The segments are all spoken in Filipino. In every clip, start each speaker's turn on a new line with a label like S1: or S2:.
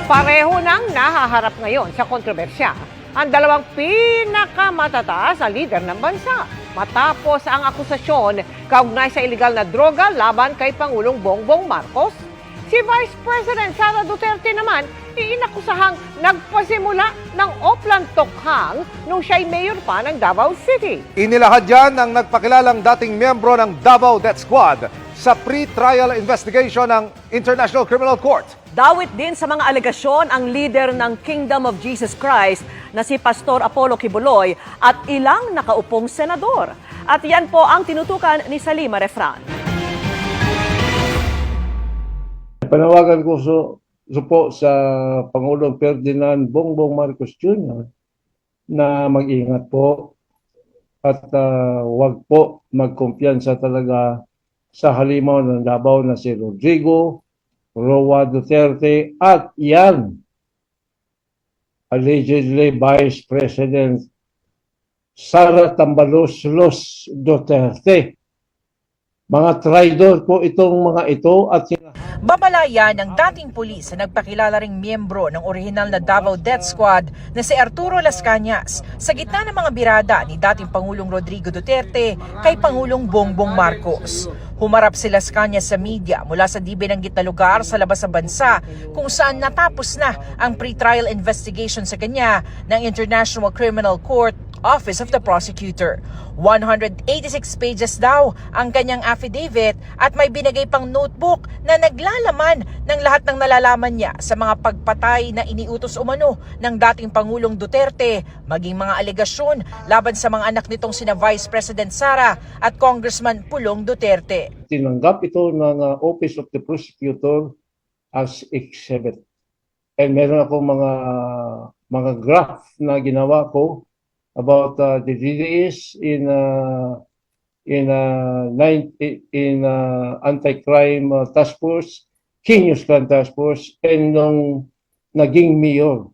S1: Pareho nang nahaharap ngayon sa kontrobersya ang dalawang pinakamatataas na lider ng bansa matapos ang akusasyon kaugnay sa iligal na droga laban kay Pangulong Bongbong Marcos. Si Vice President Sara Duterte naman inakusahang nagpasimula ng Oplan-Tokhang nung siya'y mayor pa ng Davao City.
S2: Inilahad yan ng nagpakilalang dating miyembro ng Davao Death Squad sa pre-trial investigation ng International Criminal Court.
S3: Dawit din sa mga alegasyon ang leader ng Kingdom of Jesus Christ na si Pastor Apollo Kibuloy at ilang nakaupong senador. At yan po ang tinutukan ni Salima Refran.
S4: Panawagan ko po sa Pangulong Ferdinand Bongbong Marcos Jr. na mag-ingat po at wag po magkumpiyansa talaga sa halimaw ng Davao na si Rodrigo Roa Duterte at yan allegedly Vice President Sara Tambaloslos Duterte. Mga traidor po itong mga ito at
S5: Babalaya ng dating pulis na nagpakilala ring miyembro ng orihinal na Davao Death Squad na si Arturo Las Cañas sa gitna ng mga birada ni dating Pangulong Rodrigo Duterte kay Pangulong Bongbong Marcos. Humarap si Las Cañas sa media mula sa di binanggit na lugar sa labas ng bansa kung saan natapos na ang pre-trial investigation sa kanya ng International Criminal Court Office of the Prosecutor. 186 pages daw ang kanyang affidavit at may binigay pang notebook na naglalaman ng lahat ng nalalaman niya sa mga pagpatay na iniutos umano ng dating Pangulong Duterte, maging mga alegasyon laban sa mga anak nitong sina Vice President Sara at Congressman Pulong Duterte.
S4: Tinanggap ito ng Office of the Prosecutor as exhibit. And meron akong mga graph na ginawa ko about the DDS in anti-crime task force, Kinyos Clan Task Force, and nung naging mayor,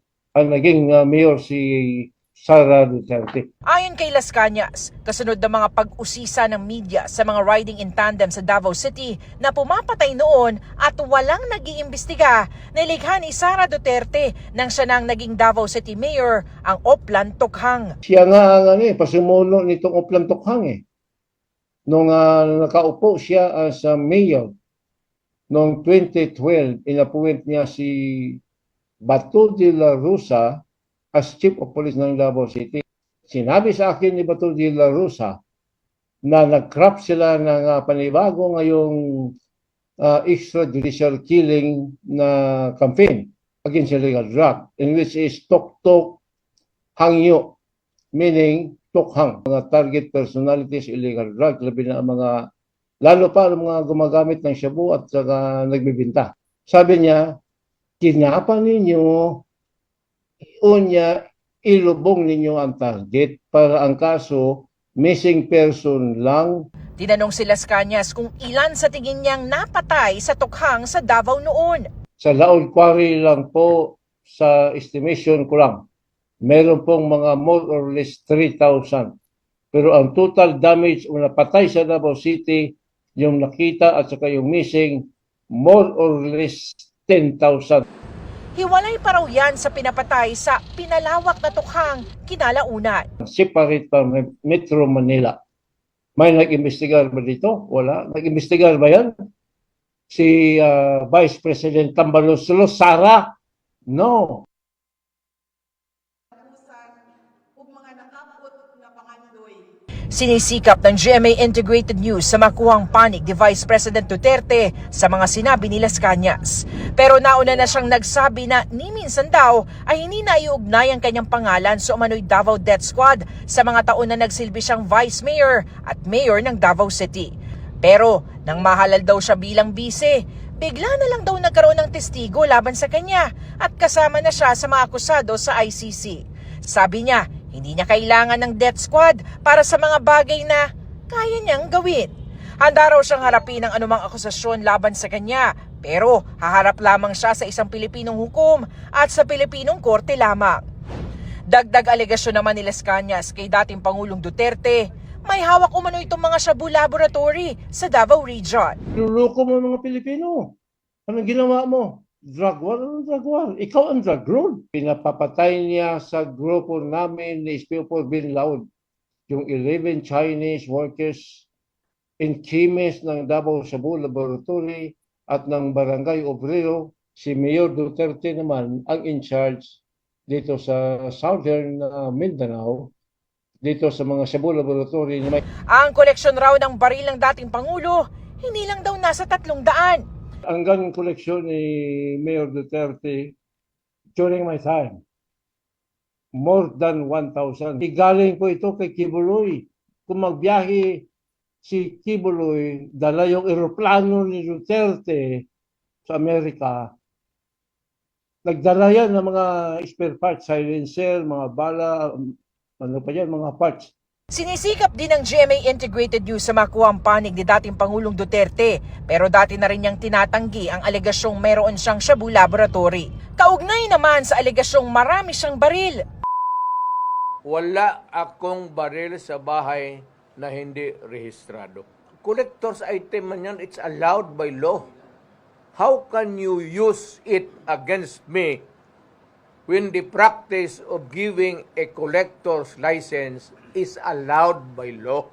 S4: mayor si Sara Duterte.
S5: Ayon kay Las Cañas, kasunod ng mga pag-usisa ng media sa mga riding in tandem sa Davao City na pumapatay noon at walang nag-iimbestiga, nilikha ni Sara Duterte nang siya nang naging Davao City Mayor ang Oplan-Tokhang.
S4: Siya nga ang pasumuno nitong Oplan-Tokhang . Nung nakaupo siya as mayor, noong 2012, inappoint niya si Bato de la Rosa as Chief of Police ng Davao City. Sinabi sa akin ni Bato de la Rosa na nag-craft sila ng panibago ngayong extrajudicial killing na campaign against illegal drug, in which is Tok-Tok Hangyo, meaning Tokhang, mga target personalities, illegal drug, labi na mga, lalo pa ang mga gumagamit ng shabu at saka nagbibinta. Sabi niya, kinapan ninyo, unya, ilubong ninyo ang target para ang kaso, missing person lang.
S5: Tinanong si Las Cañas kung ilan sa tingin niyang napatay sa Tokhang sa Davao noon.
S4: Sa Laod Quarry lang po, sa estimation ko lang, meron pong mga more or less 3,000. Pero ang total damage o napatay sa Davao City, yung nakita at saka yung missing, more or less 10,000.
S5: Hiwalay pa raw yan sa pinapatay sa pinalawak na Tokhang kinalaunan.
S4: Separate from Metro Manila. May nag-imbestigar ba dito? Wala. Nag-imbestigar ba yan? Si Vice President Tambaloslos Sara? No.
S5: Sinisikap ng GMA Integrated News sa makuhang panig ni Vice President Duterte sa mga sinabi ni Las Cañas. Pero nauna na siyang nagsabi na ni minsan daw ay hindi na iugnay ang kanyang pangalan sa umano'y Davao Death Squad sa mga taon na nagsilbi siyang Vice Mayor at Mayor ng Davao City. Pero nang mahalal daw siya bilang bise, bigla na lang daw nagkaroon ng testigo laban sa kanya at kasama na siya sa mga akusado sa ICC. Sabi niya, hindi niya kailangan ng death squad para sa mga bagay na kaya niyang gawin. Handa raw siyang harapin ang anumang akusasyon laban sa kanya, pero haharap lamang siya sa isang Pilipinong hukom at sa Pilipinong korte lamang. Dagdag alegasyon naman ni Las Cañas kay dating Pangulong Duterte, may hawak umano itong mga shabu laboratory sa Davao Region.
S4: Niluloko mo mga Pilipino. Anong ginawa mo? Drug war? Anong drug war? Ikaw ang drug lord. Pinapapatay niya sa grupo namin ni Espiofor Bin Laud yung 11 Chinese workers in chemist ng Davao Cebu Laboratory at ng Barangay Obrero. Si Mayor Duterte naman ang in charge dito sa Southern Mindanao, dito sa mga Cebu Laboratory.
S5: Ang koleksyon raw ng baril ng dating Pangulo, hindi lang daw nasa 300.
S4: Ang ganong koleksyon ni Mayor Duterte during my time, more than 1,000. Igaling po ito kay Kibuloy. Kung magbiyahe si Kibuloy, dala yung eroplano ni Duterte sa Amerika, nagdala yan ng mga spare parts, silencer, mga bala, ano pa yan, mga parts.
S5: Sinisikap din ng GMA Integrated News sa makuha ang panig ni dating Pangulong Duterte, pero dati na rin niyang tinatanggi ang alegasyong meron siyang Shabu Laboratory. Kaugnay naman sa alegasyong marami siyang baril.
S6: Wala akong baril sa bahay na hindi rehistrado. Collector's item man yan, it's allowed by law. How can you use it against me when the practice of giving a collector's license is allowed by law?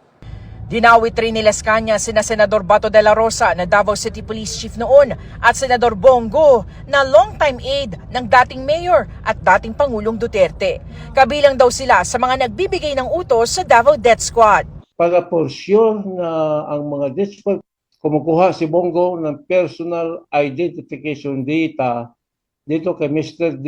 S5: Dinawit rin ni Las Cañas sina Senador Bato de la Rosa na Davao City Police Chief noon at Senador Bongo na longtime aide ng dating mayor at dating Pangulong Duterte. Kabilang daw sila sa mga nagbibigay ng utos sa Davao Death Squad.
S4: Para for sure na ang mga death squad, kumukuha si Bongo ng personal identification data dito kay Mr.